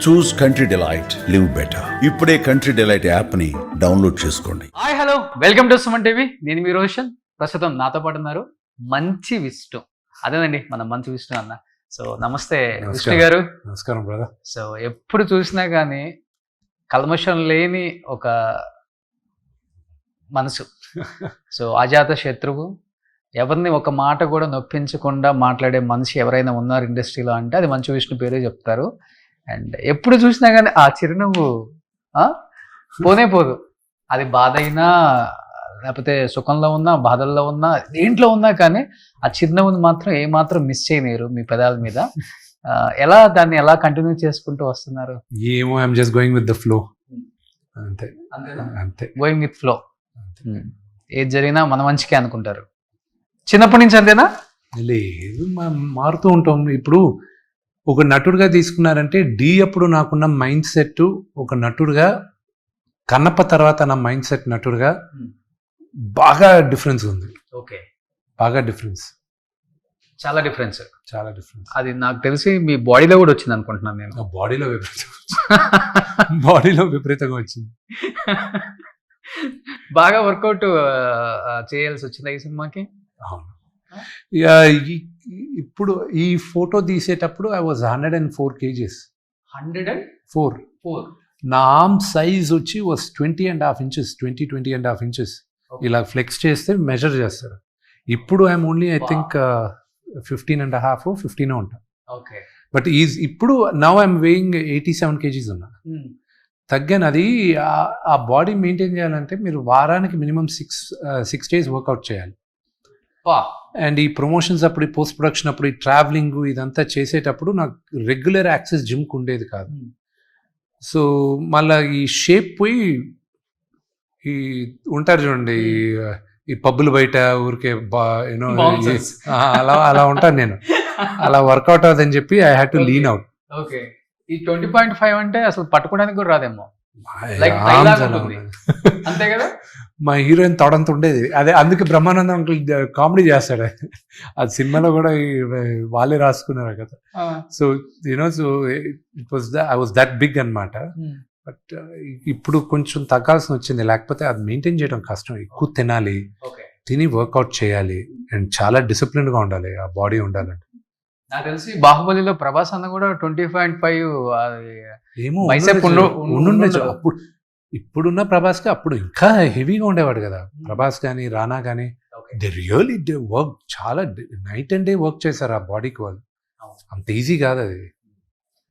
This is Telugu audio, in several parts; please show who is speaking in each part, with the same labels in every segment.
Speaker 1: చూస్ కంట్రీ డిలైట్, లివ్ బెటర్. ఇప్పుడే కంట్రీ డిలైట్ యాప్ ని డౌన్లోడ్ చేసుకోండి.
Speaker 2: Hi hello, welcome to Suman TV. నేను మీ రోషన్. ప్రస్తుతం నాతో పాటు ఉన్నారు మంచి విష్ణు. అదేనండి మన మంచి విష్ణు అన్న. సో నమస్తే విష్ణు గారు.
Speaker 3: నమస్కారం బ్రదర్.
Speaker 2: సో ఎప్పుడు చూసినా కానీ కల్మషం లేని ఒక మనసు, సో అజాత శత్రువు, ఎవరిని ఒక మాట కూడా నొప్పించకుండా మాట్లాడే మనిషి ఎవరైనా ఉన్నారు ఇండస్ట్రీలో అంటే అది మంచు విష్ణు పేరే చెప్తారు. అండ్ ఎప్పుడు చూసినా కానీ ఆ చిరునవ్వు పోనే పోదు. అది బాధ అయినా లేకపోతే సుఖంలో ఉన్నా బాధల్లో ఉన్నా దేంట్లో ఉన్నా కానీ ఆ చిరునవ్వుని మాత్రం ఏమాత్రం మిస్ చేయలేరు మీ పెదాల మీద. ఎలా దాన్ని ఎలా కంటిన్యూ చేసుకుంటూ వస్తున్నారు?
Speaker 3: ఏమో, I'm just going with the flow. అంతే అంతే,
Speaker 2: గోయింగ్ విత్ ఫ్లో. ఏది జరిగినా మన మంచికే అనుకుంటారు. చిన్నప్పటి నుంచి అంతేనా?
Speaker 3: లేదు, మారుతూ ఉంటాం. ఇప్పుడు ఒక నటుడుగా తీసుకున్నారంటే అప్పుడు నాకున్న మైండ్ సెట్ ఒక నటుడుగా, కన్నప్ప తర్వాత నా మైండ్ సెట్ నటుడుగా బాగా డిఫరెన్స్ ఉంది.
Speaker 2: ఓకే,
Speaker 3: బాగా డిఫరెన్స్,
Speaker 2: చాలా డిఫరెన్స్.
Speaker 3: చాలా డిఫరెన్స్.
Speaker 2: అది నాకు తెలిసి మీ బాడీలో కూడా వచ్చింది అనుకుంటున్నాను నేను.
Speaker 3: బాడీలో బాడీలో విపరీతంగా వచ్చింది.
Speaker 2: బాగా వర్కౌట్ చేయాల్సి వచ్చింది ఈ సినిమాకి.
Speaker 3: అవును. ఇప్పుడు ఈ ఫోటో తీసేటప్పుడు ఐ వాజ్ 104 kgs.
Speaker 2: 104.
Speaker 3: నా ఆర్మ్ సైజ్ వచ్చి వాజ్ 20.5 inches, 20.5 inches. ఇలా ఫ్లెక్స్ చేస్తే మెజర్ చేస్తారు. ఇప్పుడు ఐఎమ్ ఓన్లీ ఐ థింక్ 15.5, 15 ఉంటా.
Speaker 2: ఓకే,
Speaker 3: బట్ ఇప్పుడు నౌ ఐఎమ్ వేయింగ్ 87 kgs ఉన్నా. తగ్గాను. అది ఆ బాడీ మెయింటైన్ చేయాలంటే మీరు వారానికి మినిమం 6 days వర్కౌట్ చేయాలి. అండ్ ఈ ప్రమోషన్స్ అప్పుడు, ఈ పోస్ట్ ప్రొడక్షన్ అప్పుడు, ఈ ట్రావెలింగ్ ఇదంతా చేసేటప్పుడు నాకు రెగ్యులర్ యాక్సెస్ జిమ్కి ఉండేది కాదు. సో మళ్ళీ ఈ షేప్ పోయి ఈ ఉంటారు చూడండి, ఈ పబ్బులు బయట ఊరికే యూనో అలా ఉంటాను నేను. అలా వర్కౌట్ అవుతుందని చెప్పి I had to lean out.
Speaker 2: Okay, ఈ 20.5 అంటే అసలు పట్టుకోవడానికి కూడా రాదేమో, అంతే కదా?
Speaker 3: మా హీరోయిన్ తొడంత ఉండేది. అదే అందుకే బ్రహ్మానందం అంకుల్ కామెడీ చేస్తాడు. అది సినిమాలో కూడా వాళ్ళే రాసుకున్నారు కదా. So you know, so I was that big అన్నమాట. బట్ ఇప్పుడు కొంచెం తగ్గాల్సి వచ్చింది. లేకపోతే అది మెయింటైన్ చేయడం కష్టం. ఎక్కువ తినాలి, తిని వర్కౌట్ చేయాలి, అండ్ చాలా డిసిప్లిన్గా ఉండాలి. ఆ బాడీ ఉండాలంటే.
Speaker 2: నాకు తెలిసి బాహుబలిలో ప్రభాస్ అన్న కూడా 20.5
Speaker 3: ఏమో ఉండుండొచ్చు. అప్పుడు ఇప్పుడున్న ప్రభాస్కి అప్పుడు ఇంకా హెవీగా ఉండేవాడు కదా. ప్రభాస్ కానీ రానా కానీ దే రియల్లీ వర్క్, చాలా నైట్ అండ్ డే వర్క్ చేశారు ఆ బాడీకి. వాళ్ళు అంత ఈజీ కాదు అది.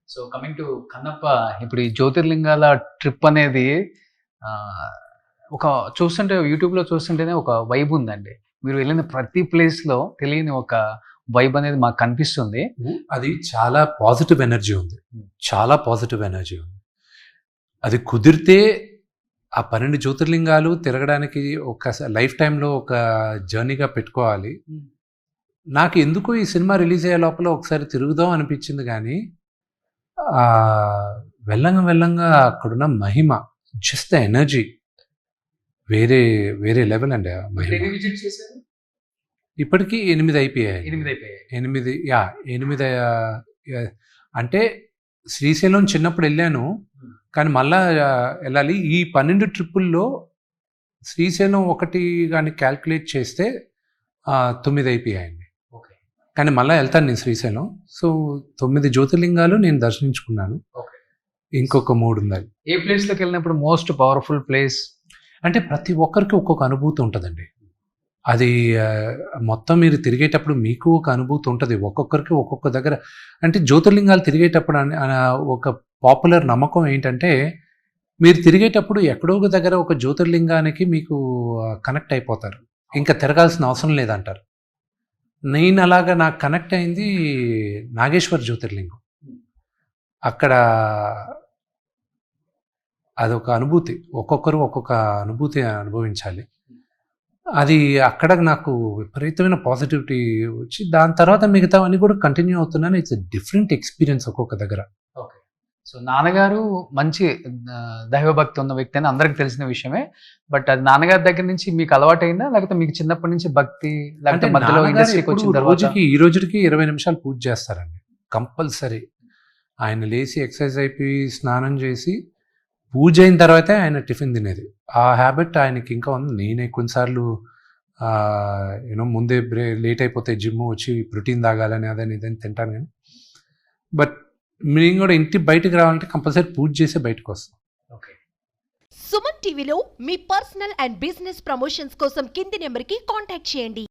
Speaker 2: సో కమింగ్ టు కన్నప్ప, ఇప్పుడు ఈ జ్యోతిర్లింగాల ట్రిప్ అనేది ఒక చూస్తుంటే యూట్యూబ్లో చూస్తుంటేనే ఒక వైబ్ ఉందండి. మీరు వెళ్ళిన ప్రతి ప్లేస్లో తెలియని ఒక వైబ్ అనేది మాకు కనిపిస్తుంది.
Speaker 3: అది చాలా పాజిటివ్ ఎనర్జీ ఉంది, చాలా పాజిటివ్ ఎనర్జీ ఉంది. అది కుదిరితే ఆ 12 జ్యోతిర్లింగాలు తిరగడానికి ఒక లైఫ్ టైంలో ఒక జర్నీగా పెట్టుకోవాలి. నాకు ఎందుకో ఈ సినిమా రిలీజ్ అయ్యే లోపల ఒకసారి తిరుగుదాం అనిపించింది. కానీ వెళ్ళంగా అక్కడున్న మహిమ, జస్ట్ ద ఎనర్జీ వేరే వేరే లెవెల్ అండి. ఆ మహిమ. ఇప్పటికీ 8 అయిపోయాయి. 8 అంటే శ్రీశైలం చిన్నప్పుడు వెళ్ళాను, కానీ మళ్ళా వెళ్ళాలి. ఈ 12 ట్రిప్పుల్లో శ్రీశైలం ఒకటి కానీ క్యాల్కులేట్ చేస్తే 9 అయిపోయాయండి. కానీ మళ్ళీ వెళ్తాను నేను శ్రీశైలం. సో 9 జ్యోతిర్లింగాలు నేను దర్శించుకున్నాను. ఇంకొక 3 ఉన్నాయి.
Speaker 2: ఏ ప్లేస్లోకి వెళ్ళినప్పుడు మోస్ట్ పవర్ఫుల్ ప్లేస్
Speaker 3: అంటే ప్రతి ఒక్కరికి ఒక్కొక్క అనుభూతి ఉంటుందండి. అది మొత్తం మీరు తిరిగేటప్పుడు మీకు ఒక అనుభూతి ఉంటుంది. ఒక్కొక్కరికి ఒక్కొక్క దగ్గర. అంటే జ్యోతిర్లింగాలు తిరిగేటప్పుడు ఒక పాపులర్ నమ్మకం ఏంటంటే, మీరు తిరిగేటప్పుడు ఎక్కడో ఒక దగ్గర ఒక జ్యోతిర్లింగానికి మీకు కనెక్ట్ అయిపోతారు, ఇంకా తిరగాల్సిన అవసరం లేదంటారు. నేను అలాగా నాకు కనెక్ట్ అయింది నాగేశ్వర్ జ్యోతిర్లింగం. అక్కడ అదొక అనుభూతి. ఒక్కొక్కరు ఒక్కొక్క అనుభూతి అనుభవించాలి. అది అక్కడ నాకు విపరీతమైన పాజిటివిటీ వచ్చి దాని తర్వాత మిగతావన్నీ కూడా కంటిన్యూ అవుతున్నాను. ఇట్స్ డిఫరెంట్ ఎక్స్పీరియన్స్ ఒక్కొక్క దగ్గర.
Speaker 2: ఓకే, సో నాన్నగారు మంచి దైవభక్తి ఉన్న వ్యక్తి అని అందరికి తెలిసిన విషయమే. బట్ అది నాన్నగారి దగ్గర నుంచి మీకు అలవాటైందా, లేకపోతే మీకు చిన్నప్పటి నుంచి భక్తి, లేకపోతే మధ్యలో ఇండస్ట్రీకి వచ్చిన తర్వాత?
Speaker 3: ఈ రోజుకి 20 నిమిషాలు పూజ చేస్తారండి కంపల్సరీ. ఆయన లేచి ఎక్సర్సైజ్ అయిపోయి స్నానం చేసి పూజ అయిన తర్వాతే ఆయన టిఫిన్ తినేది. ఆ హ్యాబిట్ ఆయనకి ఇంకా ఉంది. నేనే కొన్నిసార్లు యూనో ముందే లేట్ అయిపోతే జిమ్ వచ్చి ప్రోటీన్ తాగాలని అదని ఇదని తింటాను కానీ, బట్ మేము కూడా ఇంటి బయటకు రావాలంటే కంపల్సరీ పూజ చేసే బయటకు వస్తాం.
Speaker 2: ఓకే.
Speaker 4: సుమన్ టీవీలో మీ పర్సనల్ అండ్ బిజినెస్ ప్రమోషన్స్ కోసం కింది నెంబర్కి కాంటాక్ట్ చేయండి.